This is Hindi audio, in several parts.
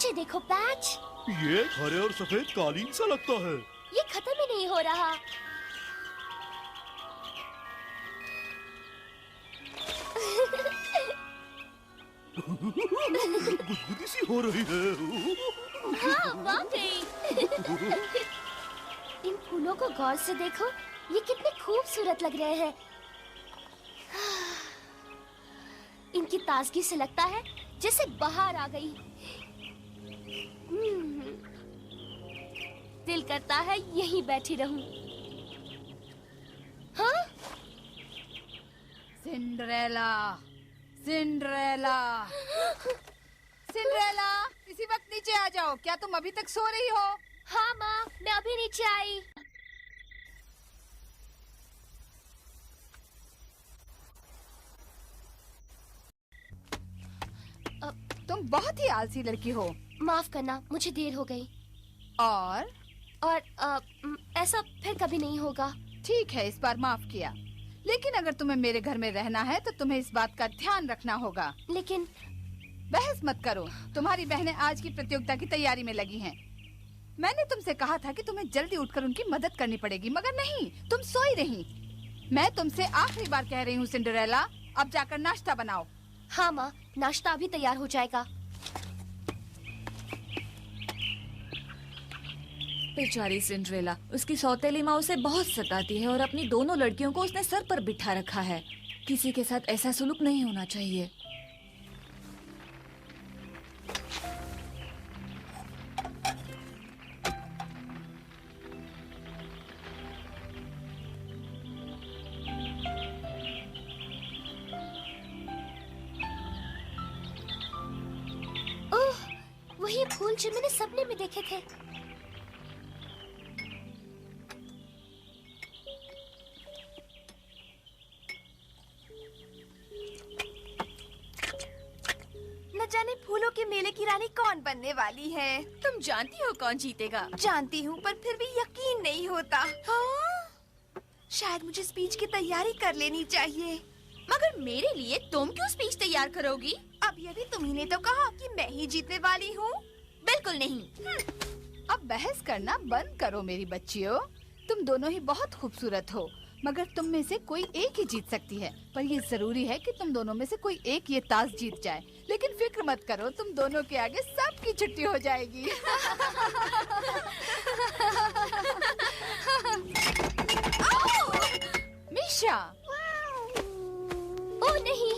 पीछे देखो पैच। ये हरे और सफेद कालीन सा लगता है। ये खत्म ही नहीं हो रहा। गुदगुदी सी हो रही है। हाँ, वाकई। इन फूलों को गौर से देखो, ये कितने खूबसूरत लग रहे हैं। इनकी ताजगी से लगता है जैसे बाहर आ गई। दिल करता है यहीं बैठी रहूं। हाँ? सिंड्रेला, सिंड्रेला, सिंड्रेला, इसी वक्त नीचे आ जाओ। क्या तुम अभी तक सो रही हो? हाँ माँ, मैं अभी नीचे आई। तुम बहुत ही आलसी लड़की हो। माफ करना, मुझे देर हो गई। और ऐसा फिर कभी नहीं होगा। ठीक है, इस बार माफ किया। लेकिन अगर तुम्हें मेरे घर में रहना है तो तुम्हें इस बात का ध्यान रखना होगा। लेकिन बहस मत करो। तुम्हारी बहनें आज की प्रतियोगिता की तैयारी में लगी हैं। मैंने तुमसे कहा था कि तुम्हें जल्दी उठकर उनकी मदद करनी पड़ेगी, मगर नहीं, तुम सोई रही। मैं तुमसे आखिरी बार कह रही हूँ सिंड्रेला, अब जाकर नाश्ता बनाओ। हाँ माँ, नाश्ता अभी तैयार हो जाएगा। बेचारी सिंड्रेला, उसकी सौतेली माँ उसे बहुत सताती है और अपनी दोनों लड़कियों को उसने सर पर बिठा रखा है। किसी के साथ ऐसा सुलूक नहीं होना चाहिए। ओह, वही फूल जो मैंने सपने में देखे थे। न जाने फूलों के मेले की रानी कौन बनने वाली है। तुम जानती हो कौन जीतेगा? जानती हूँ, पर फिर भी यकीन नहीं होता। हाँ? शायद मुझे स्पीच की तैयारी कर लेनी चाहिए। मगर मेरे लिए तुम क्यों स्पीच तैयार करोगी? अब ये भी तुम्ही ने तो कहा कि मैं ही जीतने वाली हूँ। बिल्कुल नहीं। अब बहस करना बंद करो मेरी बच्चियों। तुम दोनों ही बहुत खूबसूरत हो, मगर तुम में से कोई एक ही जीत सकती है। पर ये जरूरी है कि तुम दोनों में से कोई एक ये ताज जीत जाए। लेकिन फिक्र मत करो, तुम दोनों के आगे सबकी छुट्टी हो जाएगी। मिशा! ओह नहीं,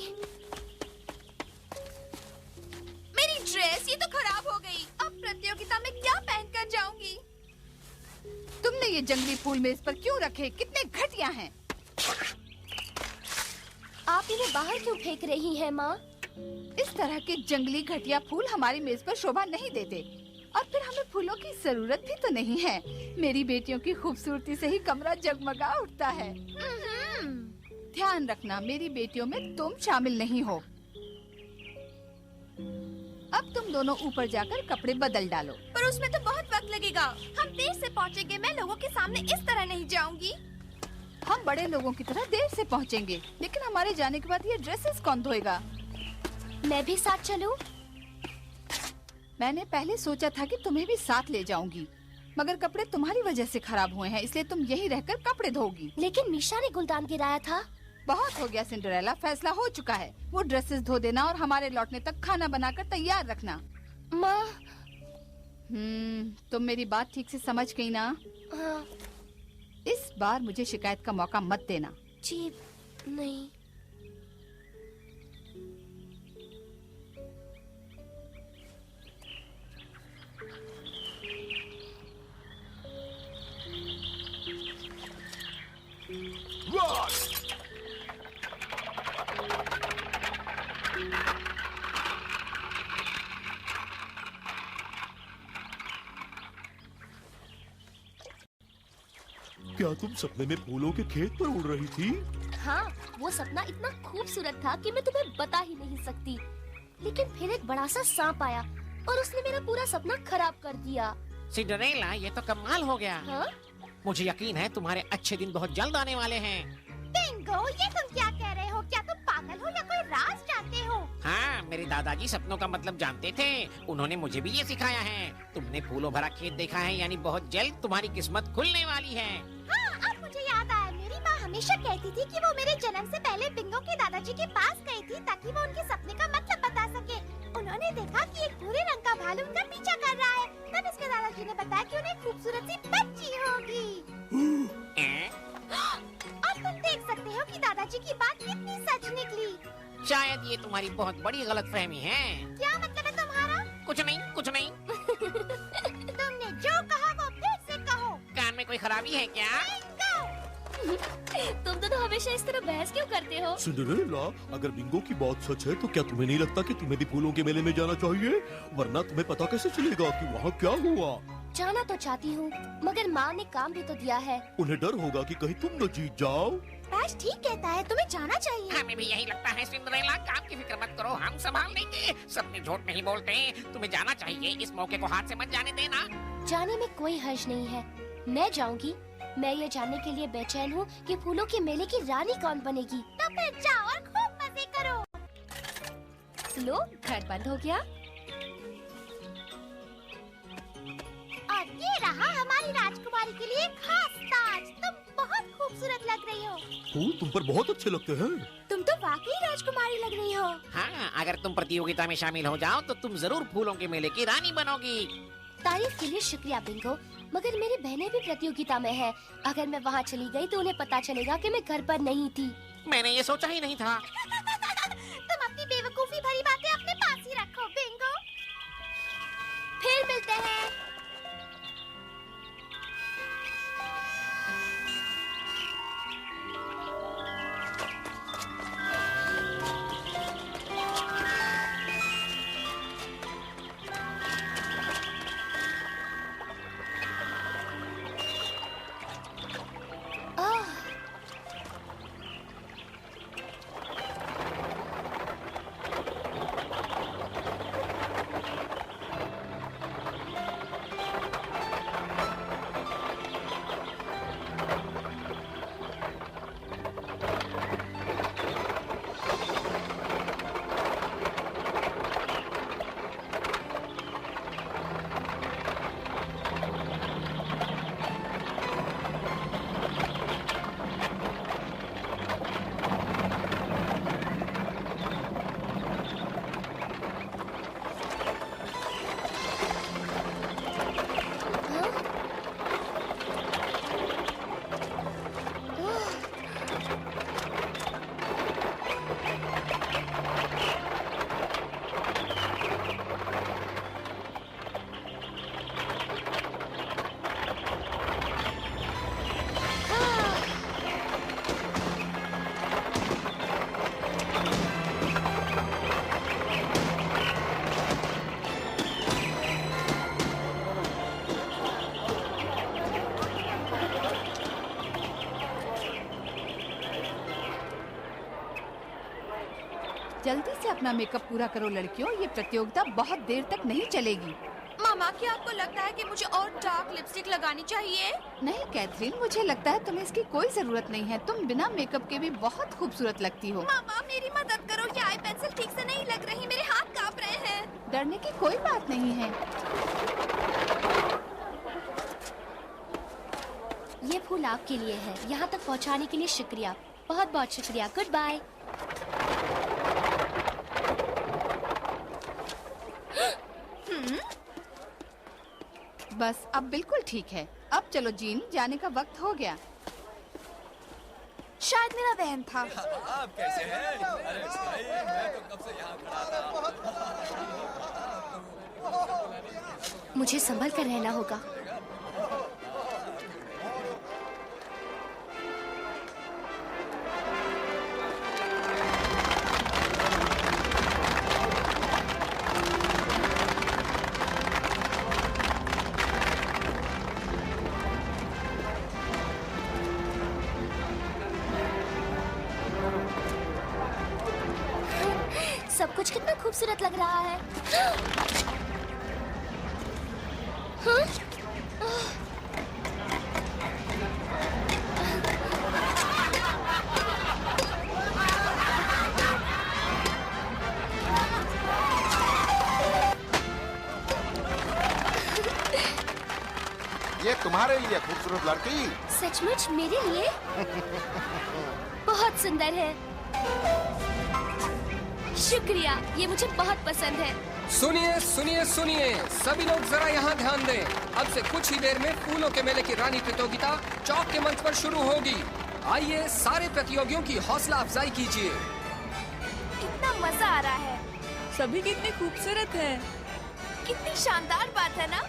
मेरी ड्रेस ये तो खराब हो गई। अब प्रतियोगिता में क्या पहनकर जाऊंगी? तुमने ये जंगली फूल मेज पर क्यों रखे? कितने घटिया हैं। आप इन्हें बाहर क्यों फेंक रही हैं माँ? इस तरह के जंगली घटिया फूल हमारी मेज पर शोभा नहीं देते। और फिर हमें फूलों की जरूरत भी तो नहीं है। मेरी बेटियों की खूबसूरती से ही कमरा जगमगा उठता है। ध्यान रखना, मेरी बेटियों में तुम शामिल नहीं हो। अब तुम दोनों ऊपर जाकर कपड़े बदल डालो। पर उसमें तो बहुत वक्त लगेगा। हम देर से पहुँचेंगे। मैं लोगों के सामने इस तरह नहीं जाऊंगी। हम बड़े लोगों की तरह देर से पहुँचेंगे, लेकिन हमारे जाने के बाद ये ड्रेसेस कौन धोएगा? मैं भी साथ चलूं? मैंने पहले सोचा था कि तुम्हें भी साथ ले जाऊंगी, मगर कपड़े तुम्हारी वजह से खराब हुए हैं, इसलिए तुम यहीं रहकर कपड़े धोगी। लेकिन मीशा ने गुलदान गिराया था। बहुत हो गया सिंड्रेला, फैसला हो चुका है। वो ड्रेसेस धो देना और हमारे लौटने तक खाना बनाकर तैयार रखना। माँ, तुम मेरी बात ठीक से समझ गई ना? हाँ। इस बार मुझे शिकायत का मौका मत देना। जी नहीं। क्या तुम सपने में फूलों के खेत पर उड़ रही थी? हाँ, वो सपना इतना खूबसूरत था कि मैं तुम्हें बता ही नहीं सकती। लेकिन फिर एक बड़ा सा सांप आया और उसने मेरा पूरा सपना खराब कर दिया। सिंड्रेला, ये तो कमाल हो गया। हाँ? मुझे यकीन है तुम्हारे अच्छे दिन बहुत जल्द आने वाले हैं। बिंगो, ये तुम क्या कह रहे हो? क्या तुम पागल हो या कोई राज जानते हो? हाँ, मेरी दादाजी सपनों का मतलब जानते थे। उन्होंने मुझे भी ये सिखाया है। तुमने फूलों भरा खेत देखा है, यानी बहुत जल्द तुम्हारी किस्मत खुलने वाली है। हाँ, अब मुझे याद आया, मेरी माँ हमेशा कहती थी कि वो मेरे जन्म से पहले बिंगो के दादाजी के पास गई थी ताकि वो उनके सपने का मतलब बता सके। उन्होंने देखा कि एक भूरे रंग का भालू उनका पीछा कर रहा है। तब उसके दादाजी ने बताया कि उन्हें खूबसूरत सी बच्ची होगी। और तुम देख सकते हो कि दादाजी की बात कितनी सच निकली। शायद ये तुम्हारी बहुत बड़ी गलतफहमी है। क्या मतलब है तुम्हारा? कुछ नहीं, कुछ नहीं। तुमने जो कहा वो फिर से कहो। कान में कोई खराबी है क्या? तुम दोनों हमेशा इस तरह बहस क्यों करते हो? सिंड्रेला, अगर बिंगो की बात सच है तो क्या तुम्हें नहीं लगता कि तुम्हें भी फूलों के मेले में जाना चाहिए? वरना तुम्हें पता कैसे चलेगा कि वहाँ क्या हुआ? जाना तो चाहती हूँ, मगर माँ ने काम भी तो दिया है। उन्हें डर होगा कि कहीं तुम न जीत जाओ। बैश ठीक कहता है, तुम्हें जाना चाहिए। हमें भी यही लगता है सिंड्रेला। काम की फिक्र मत करो, हम संभाल लेंगे। सपने झूठ नहीं बोलते। तुम्हें जाना चाहिए, इस मौके को हाथ से मत जाने देना। जाने में कोई हर्ज नहीं है, मैं जाऊंगी। मैं ये जानने के लिए बेचैन हूँ कि फूलों के मेले की रानी कौन बनेगी। तो फिर जाओ और खूब मजे करो। लो, घर बंद हो गया। और ये रहा हमारी राजकुमारी के लिए खास ताज। तुम बहुत खूबसूरत लग रही हो। फूल तुम पर बहुत अच्छे लगते हैं। तुम तो वाकई राजकुमारी लग रही हो। हाँ, अगर तुम प्रतियोगिता में शामिल हो जाओ तो तुम जरूर फूलों के मेले की रानी बनोगी। तारीफ के लिए शुक्रिया बिंगो, मगर मेरी बहनें भी प्रतियोगिता में है। अगर मैं वहाँ चली गई तो उन्हें पता चलेगा कि मैं घर पर नहीं थी। मैंने ये सोचा ही नहीं था। तुम अपनी बेवकूफी भरी बातें अपने पास ही रखो बिंगो। फिर मिलते हैं। जल्दी से अपना मेकअप पूरा करो लड़कियों, ये प्रतियोगिता बहुत देर तक नहीं चलेगी। मामा, क्या आपको लगता है कि मुझे और डार्क लिपस्टिक लगानी चाहिए? नहीं कैथरीन, मुझे लगता है तुम्हें इसकी कोई जरूरत नहीं है। तुम बिना मेकअप के भी बहुत खूबसूरत लगती हो। मामा, मेरी मदद करो, ये आई पेंसिल ठीक से नहीं लग रही, मेरे हाथ कांप रहे हैं। डरने की कोई बात नहीं है। ये फूल आपके लिए है। यहाँ तक पहुँचाने के लिए शुक्रिया, बहुत बहुत शुक्रिया। Goodbye. बस अब बिल्कुल ठीक है। अब चलो जीन, जाने का वक्त हो गया। शायद मेरा वहम था। आप कैसे हैं? अरे स्काई, मैं तो कब से यहाँ खड़ा था। मुझे संभल कर रहना होगा। सब कुछ कितना खूबसूरत लग रहा है। हाँ? तुम्हारे लिए खूबसूरत लड़की। सचमुच मेरे लिए? बहुत सुंदर है। शुक्रिया, ये मुझे बहुत पसंद है। सुनिए सुनिए सुनिए, सभी लोग जरा यहाँ ध्यान दें। अब से कुछ ही देर में फूलों के मेले की रानी प्रतियोगिता चौक के मंच पर शुरू होगी। आइए सारे प्रतियोगियों की हौसला अफजाई कीजिए। कितना मजा आ रहा है। सभी कितने खूबसूरत हैं। कितनी शानदार बात है ना।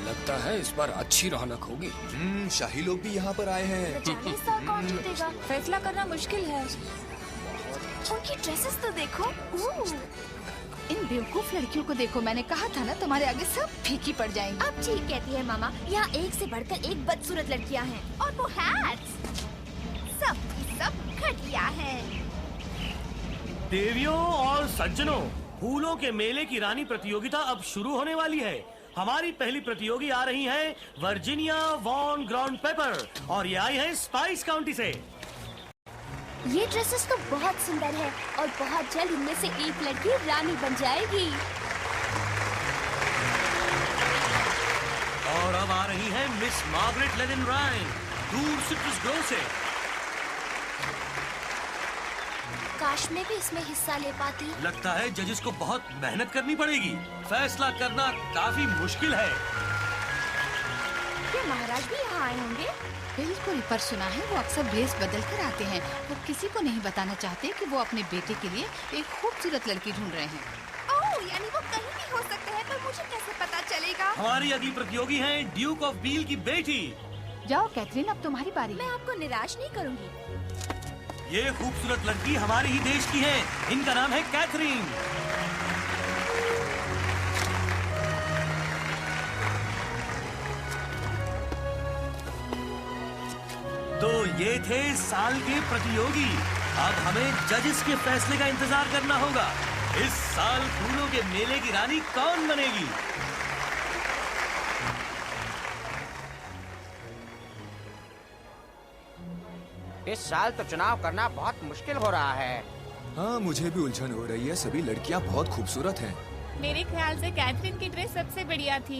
लगता है इस बार अच्छी रौनक होगी। शाही लोग भी यहाँ पर आए हैं। जाने इस बार कौन जीतेगा। फैसला करना मुश्किल है। उनकी ड्रेसेस तो देखो। इन बेवकूफ लड़कियों को देखो, मैंने कहा था ना तुम्हारे आगे सब फीकी पड़ जाएंगी। अब ठीक कहती है मामा, यहाँ एक से बढ़कर एक बदसूरत लड़कियाँ हैं। और वो हैट्स सब की सब घटिया हैं। देवियों और सज्जनों, फूलों के मेले की रानी प्रतियोगिता अब शुरू होने वाली है। हमारी पहली प्रतियोगी आ रही हैं वर्जीनिया वॉन ग्राउंड पेपर और ये आई है स्पाइस काउंटी से। ये ड्रेसेस तो बहुत सुंदर है और बहुत जल्द इनमें से एक लड़की रानी बन जाएगी। और अब आ रही है मिस मार्गरेट लेविन रायन, दूर सिट्रस ग्रोव से। काश मैं भी इसमें हिस्सा ले पाती। लगता है जजेस को बहुत मेहनत करनी पड़ेगी। फैसला करना काफी मुश्किल है। क्या महाराज भी यहाँ आए होंगे? बिल्कुल, पर सुना है वो अक्सर भेष बदल कर आते हैं। वो किसी को नहीं बताना चाहते कि वो अपने बेटे के लिए एक खूबसूरत लड़की ढूंढ रहे हैं। ओह, यानी वो कहीं भी हो सकते हैं, पर मुझे कैसे पता चलेगा? हमारी अगली प्रतियोगी है ड्यूक ऑफ बील की बेटी। जाओ कैथरीन, अब तुम्हारी बारी। मैं आपको निराश नहीं करूँगी। ये खूबसूरत लड़की हमारे ही देश की है। इनका नाम है कैथरीन। तो ये थे साल के प्रतियोगी। अब हमें जजेस के फैसले का इंतजार करना होगा। इस साल फूलों के मेले की रानी कौन बनेगी? इस साल तो चुनाव करना बहुत मुश्किल हो रहा है। हाँ, मुझे भी उलझन हो रही है। सभी लड़कियाँ बहुत खूबसूरत हैं। मेरे ख्याल से कैथरीन की ड्रेस सबसे बढ़िया थी।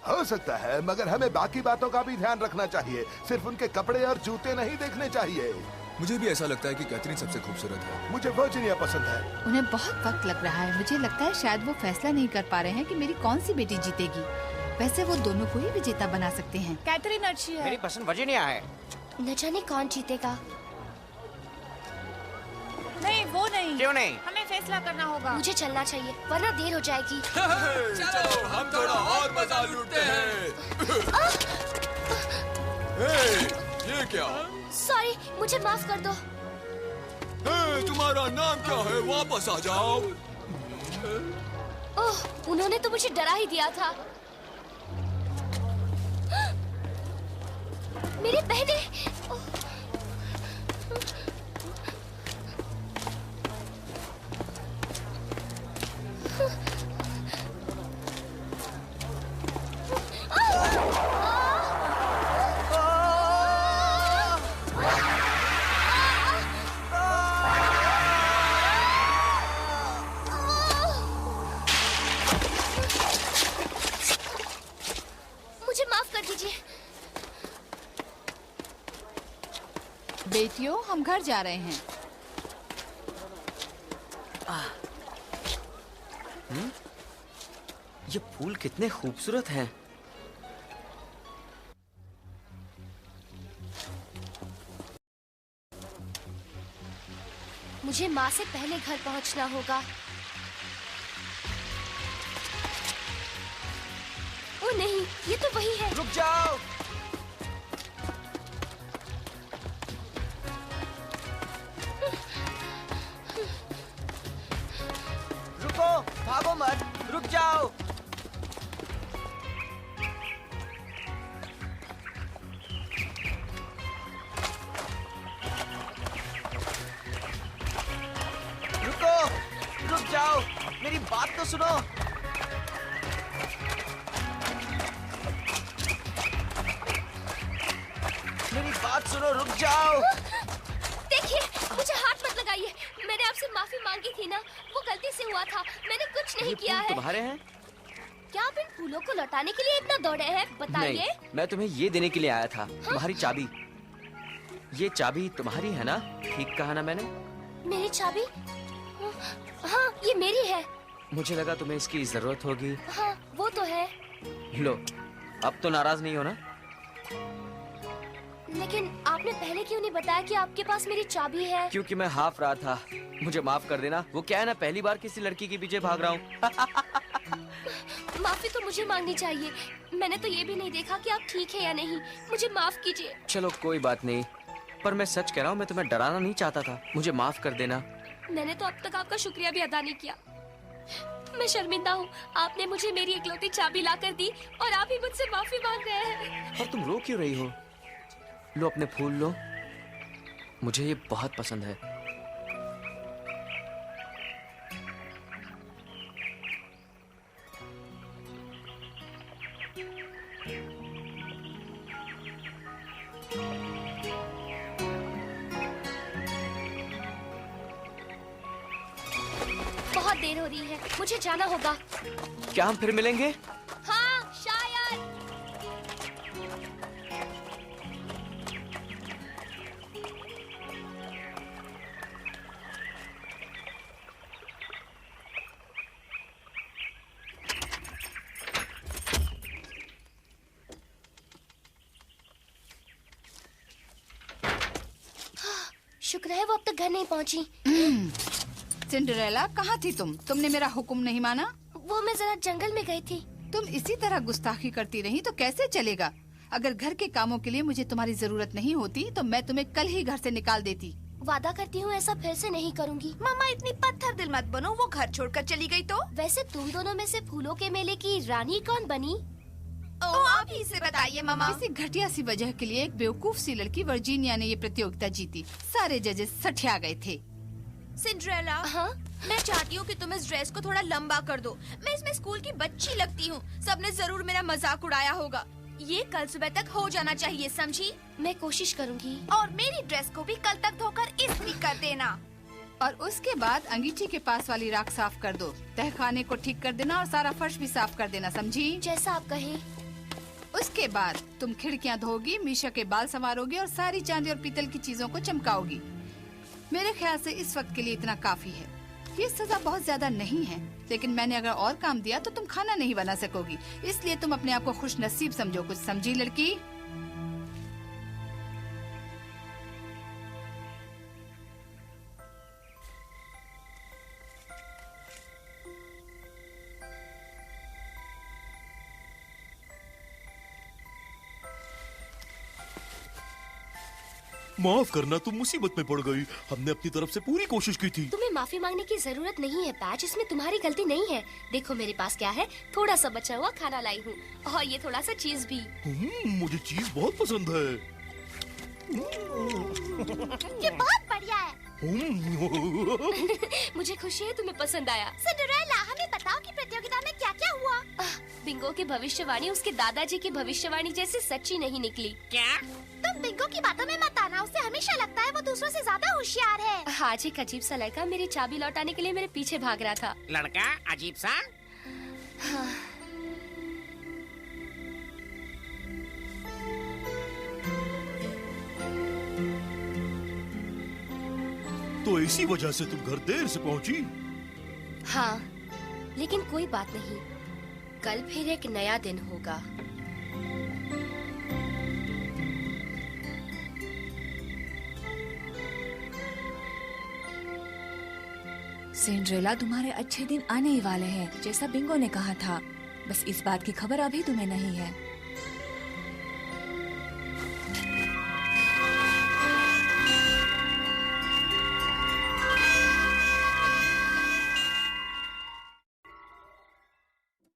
हो सकता है, मगर हमें बाकी बातों का भी ध्यान रखना चाहिए। सिर्फ उनके कपड़े और जूते नहीं देखने चाहिए। मुझे भी ऐसा लगता है कि कैथरीन सबसे खूबसूरत है। मुझे वर्जीनिया पसंद है। उन्हें बहुत वक्त लग रहा है। मुझे लगता है शायद वो फैसला नहीं कर पा रहे हैं कि मेरी कौन सी बेटी जीतेगी। वैसे वो दोनों को ही विजेता बना सकते हैं। कैथरीन अच्छी है। मेरी पसंद वर्जीनिया है। न जाने कौन जीतेगा। नहीं, वो नहीं। क्यों नहीं? हमें फैसला करना होगा। मुझे चलना चाहिए वरना देर हो जाएगी। चलो हम थोड़ा और मजा लूटते हैं। ये क्या? सॉरी, मुझे माफ कर दो। तुम्हारा नाम क्या है? वापस आ जाओ। ओह, उन्होंने तो मुझे डरा ही दिया था। मेरी बहनें। मुझे माफ कर दीजिए। बेटियों, हम घर जा रहे हैं। ये फूल कितने खूबसूरत हैं। मुझे माँ से पहले घर पहुँचना होगा। ओ नहीं, ये तो वही है। रुक जाओ। रुको, भागो मत, रुक जाओ। रुको, रुक जाओ, मेरी बात तो सुनो। मेरी बात सुनो, रुक जाओ। देखिए, मुझे हाथ मत लगाइए। मैंने आपसे माफी मांगी थी ना, वो वो गलती से हुआ था, मैंने कुछ नहीं ये किया फूल है। तुम्हारे हैं? क्या आप इन फूलों को लौटाने के लिए इतना दौड़े हैं? बताइए। नहीं, मैं तुम्हें ये देने के लिए आया था, तुम्हारी चाबी। ये चाबी तुम्हारी है ना? ठीक कहा ना मैंने? मेरी चाबी? हाँ, ये मेरी है। मुझे लगा तुम्हें इसकी जरूरत होगी। हाँ, वो तो है। लो, अब तो नाराज नहीं हो ना? लेकिन आपने पहले क्यों नहीं बताया कि आपके पास मेरी चाबी है? क्योंकि मैं हाफ रहा था, मुझे माफ कर देना। वो क्या है ना, पहली बार किसी लड़की के पीछे भाग रहा हूँ। माफी तो मुझे मांगनी चाहिए, मैंने तो ये भी नहीं देखा कि आप ठीक है या नहीं। मुझे माफ कीजिए। चलो कोई बात नहीं, पर मैं सच कह रहा हूँ, मैं तुम्हें डराना नहीं चाहता था। मुझे माफ कर देना। मैंने तो अब तक आपका शुक्रिया भी अदा नहीं किया। मैं शर्मिंदा हूँ, आपने मुझे मेरी इकलौती चाबी ला कर दी और आप ही मुझसे माफी मांग रहे हैं। और तुम रो क्यों रही हो? लो अपने फूल लो, मुझे ये बहुत पसंद है। बहुत देर हो रही है, मुझे जाना होगा। क्या हम फिर मिलेंगे? हाँ, शायद। शुक्र है वो अब तक घर नहीं पहुंची। सिंड्रेला, कहाँ थी तुम? तुमने मेरा हुक्म नहीं माना? वो मैं जरा जंगल में गई थी। तुम इसी तरह गुस्ताखी करती रही तो कैसे चलेगा? अगर घर के कामों के लिए मुझे तुम्हारी जरूरत नहीं होती तो मैं तुम्हें कल ही घर से निकाल देती। वादा करती हूँ ऐसा फिर से नहीं करूँगी। मामा इतनी पत्थर दिल मत बनो, वो घर छोड़कर चली गई तो? वैसे तुम दोनों में से फूलों के मेले की रानी कौन बनी? आप ही से बताइए मामा। किसी घटिया सी वजह के लिए एक बेवकूफ सी लड़की वर्जीनिया ने ये प्रतियोगिता जीती। सारे जजेस सठिया गए थे। सिंड्रेला, हाँ? मैं चाहती हूँ कि तुम इस ड्रेस को थोड़ा लंबा कर दो। मैं इसमें स्कूल की बच्ची लगती हूँ। सबने जरूर मेरा मजाक उड़ाया होगा। ये कल सुबह तक हो जाना चाहिए, समझी? मैं कोशिश करूँगी। और मेरी ड्रेस को भी कल तक धोकर इस्त्री कर देना। और उसके बाद अंगीठी के पास वाली राख साफ कर दो। तहखाने को ठीक कर देना और सारा फर्श भी साफ कर देना, समझी? जैसा आप कहें। उसके बाद तुम खिड़कियाँ धोगी, मीशा के बाल संवारोगी और सारी चांदी और पीतल की चीजों को चमकाओगी। मेरे ख्याल से इस वक्त के लिए इतना काफी है। ये सजा बहुत ज्यादा नहीं है, लेकिन मैंने अगर और काम दिया तो तुम खाना नहीं बना सकोगी। इसलिए तुम अपने आप को खुश नसीब समझो। कुछ समझी लड़की? माफ करना, तुम मुसीबत में पड़ गई। हमने अपनी तरफ से पूरी कोशिश की थी। तुम्हें माफी मांगने की जरूरत नहीं है पैच, इसमें तुम्हारी गलती नहीं है। देखो मेरे पास क्या है, थोड़ा सा बचा हुआ खाना लाई हूँ और ये थोड़ा सा चीज भी। मुझे चीज बहुत पसंद है। ये बहुत बढ़िया है। मुझे खुशी है तुम्हें पसंद आया। सिंड्रेला, हमें बताओ कि प्रतियोगिता में क्या क्या हुआ? बिंगो की भविष्यवाणी उसके दादाजी की भविष्यवाणी जैसी सच्ची नहीं निकली। क्या? तुम बिंगो की बातों में मत आना, उसे हमेशा लगता है वो दूसरों से ज्यादा होशियार है। आज एक अजीब सा लड़का मेरी चाबी लौटाने के लिए मेरे पीछे भाग रहा था। लड़का अजीब सा? हाँ। तो इसी वजह से तुम घर देर से पहुंची? हाँ, लेकिन कोई बात नहीं, कल फिर एक नया दिन होगा। सिंड्रेला, तुम्हारे अच्छे दिन आने ही वाले हैं, जैसा बिंगो ने कहा था। बस इस बात की खबर अभी तुम्हें नहीं है।